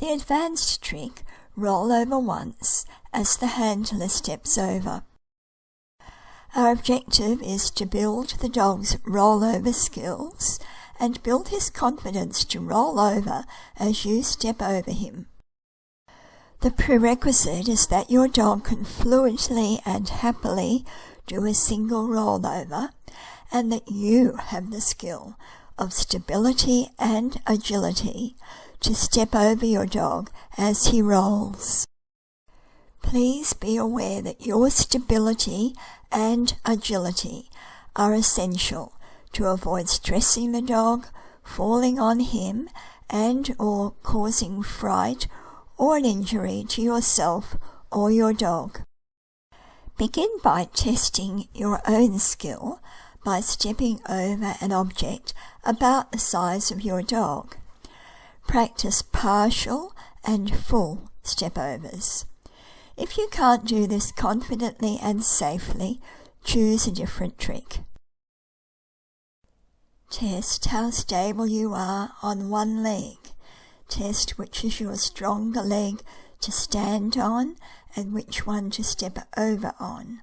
The advanced trick, roll over once as the handler steps over. Our objective is to build the dog's rollover skills and build his confidence to roll over as you step over him. The prerequisite is that your dog can fluently and happily do a single rollover, and that you have the skill of stability and agility to step over your dog as he rolls. Please be aware that your stability and agility are essential to avoid stressing the dog, falling on him, and or causing fright or an injury to yourself or your dog. Begin by testing your own skill by stepping over an object about the size of your dog. Practice partial and full step-overs. If you can't do this confidently and safely, choose a different trick. Test how stable you are on one leg. Test which is your stronger leg to stand on and which one to step over on.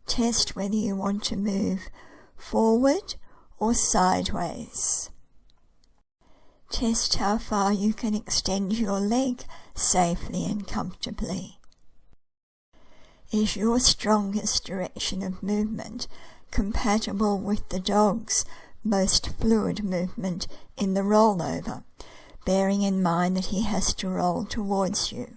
Test whether you want to move forward or sideways. Test how far you can extend your leg safely and comfortably. Is your strongest direction of movement compatible with the dog's most fluid movement in the rollover, bearing in mind that he has to roll towards you?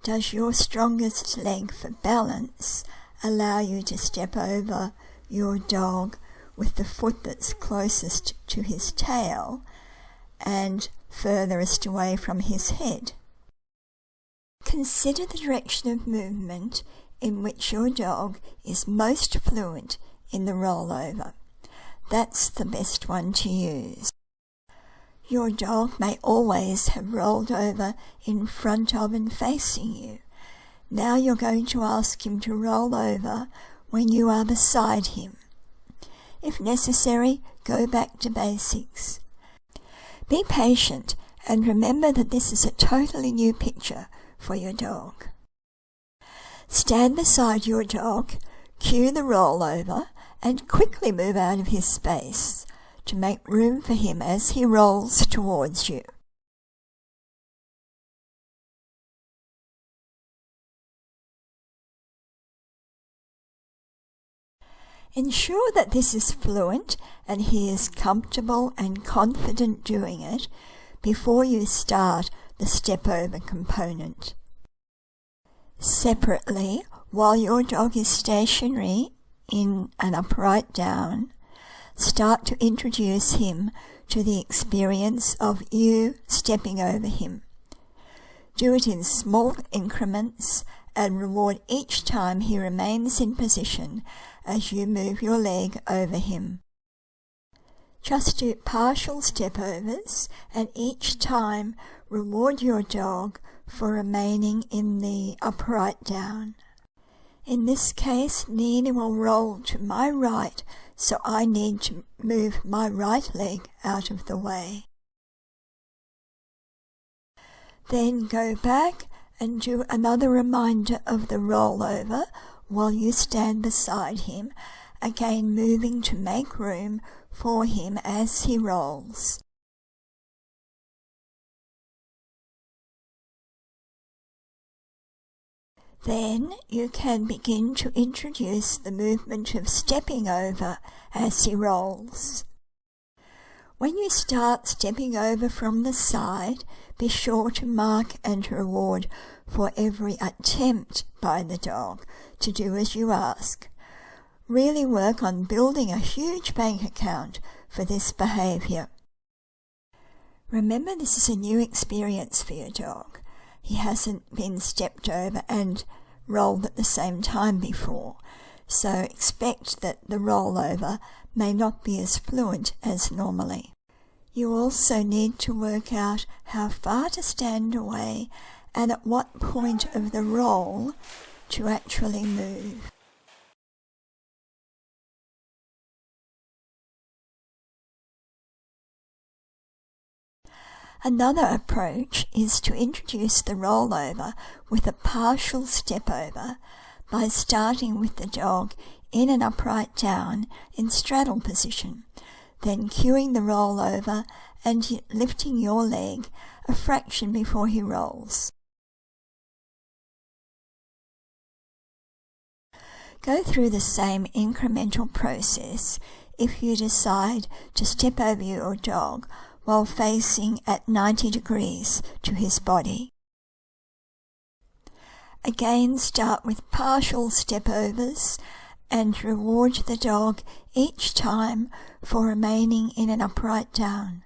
Does your strongest leg for balance allow you to step over your dog with the foot that's closest to his tail and furthest away from his head? Consider the direction of movement in which your dog is most fluent in the rollover. That's the best one to use. Your dog may always have rolled over in front of and facing you. Now you're going to ask him to roll over when you are beside him. If necessary, go back to basics. Be patient and remember that this is a totally new picture for your dog. Stand beside your dog, cue the rollover, and quickly move out of his space to make room for him as he rolls towards you. Ensure that this is fluent and he is comfortable and confident doing it before you start the step-over component. Separately, while your dog is stationary in an upright down, start to introduce him to the experience of you stepping over him. Do it in small increments and reward each time he remains in position as you move your leg over him. Just do partial step-overs and each time reward your dog for remaining in the upright down. In this case, Nina will roll to my right, so I need to move my right leg out of the way. Then go back and do another reminder of the rollover while you stand beside him, again moving to make room for him as he rolls. Then you can begin to introduce the movement of stepping over as he rolls. When you start stepping over from the side, be sure to mark and reward for every attempt by the dog to do as you ask. Really work on building a huge bank account for this behaviour. Remember, this is a new experience for your dog. He hasn't been stepped over and rolled at the same time before, so expect that the rollover may not be as fluent as normally. You also need to work out how far to stand away and at what point of the roll to actually move. Another approach is to introduce the rollover with a partial step over by starting with the dog in an upright down in straddle position, then cueing the rollover and lifting your leg a fraction before he rolls. Go through the same incremental process if you decide to step over your dog while facing at 90 degrees to his body. Again, start with partial step overs and reward the dog each time for remaining in an upright down.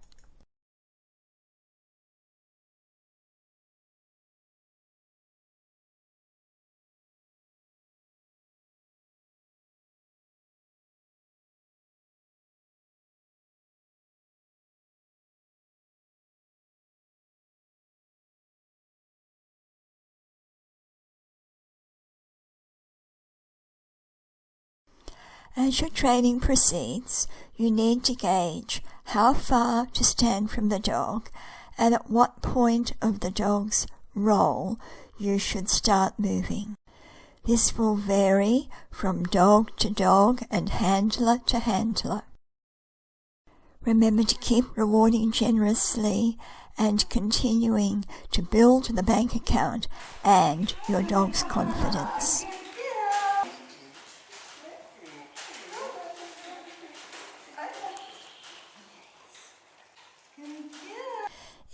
As your training proceeds, you need to gauge how far to stand from the dog and at what point of the dog's roll you should start moving. This will vary from dog to dog and handler to handler. Remember to keep rewarding generously and continuing to build the bank account and your dog's confidence.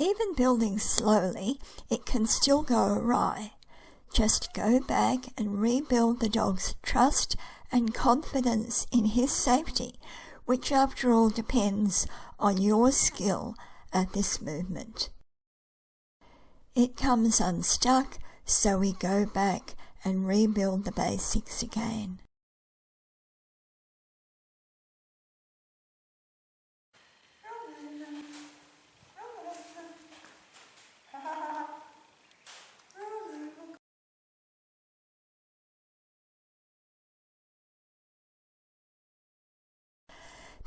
Even building slowly, it can still go awry. Just go back and rebuild the dog's trust and confidence in his safety, which after all depends on your skill at this movement. It comes unstuck, so we go back and rebuild the basics again.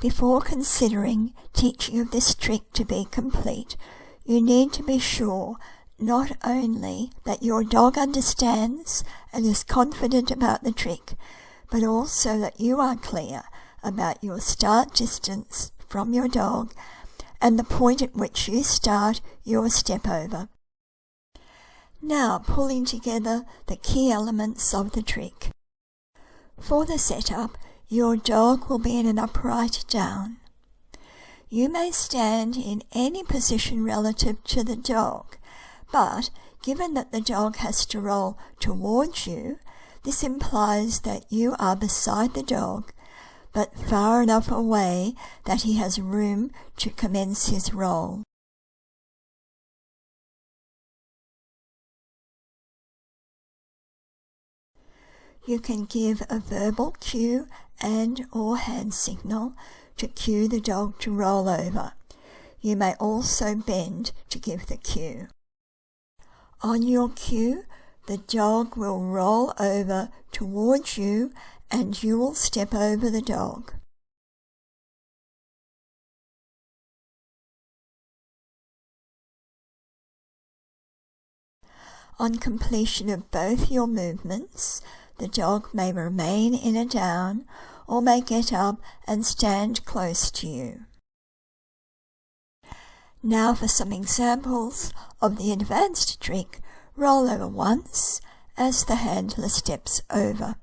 Before considering teaching of this trick to be complete, you need to be sure not only that your dog understands and is confident about the trick, but also that you are clear about your start distance from your dog and the point at which you start your step over. Now pulling together the key elements of the trick. For the setup, your dog will be in an upright down. You may stand in any position relative to the dog, but given that the dog has to roll towards you, this implies that you are beside the dog, but far enough away that he has room to commence his roll. You can give a verbal cue and or hand signal to cue the dog to roll over. You may also bend to give the cue. On your cue, the dog will roll over towards you and you will step over the dog. On completion of both your movements, the dog may remain in a down or may get up and stand close to you. Now for some examples of the advanced trick, roll over once as the handler steps over.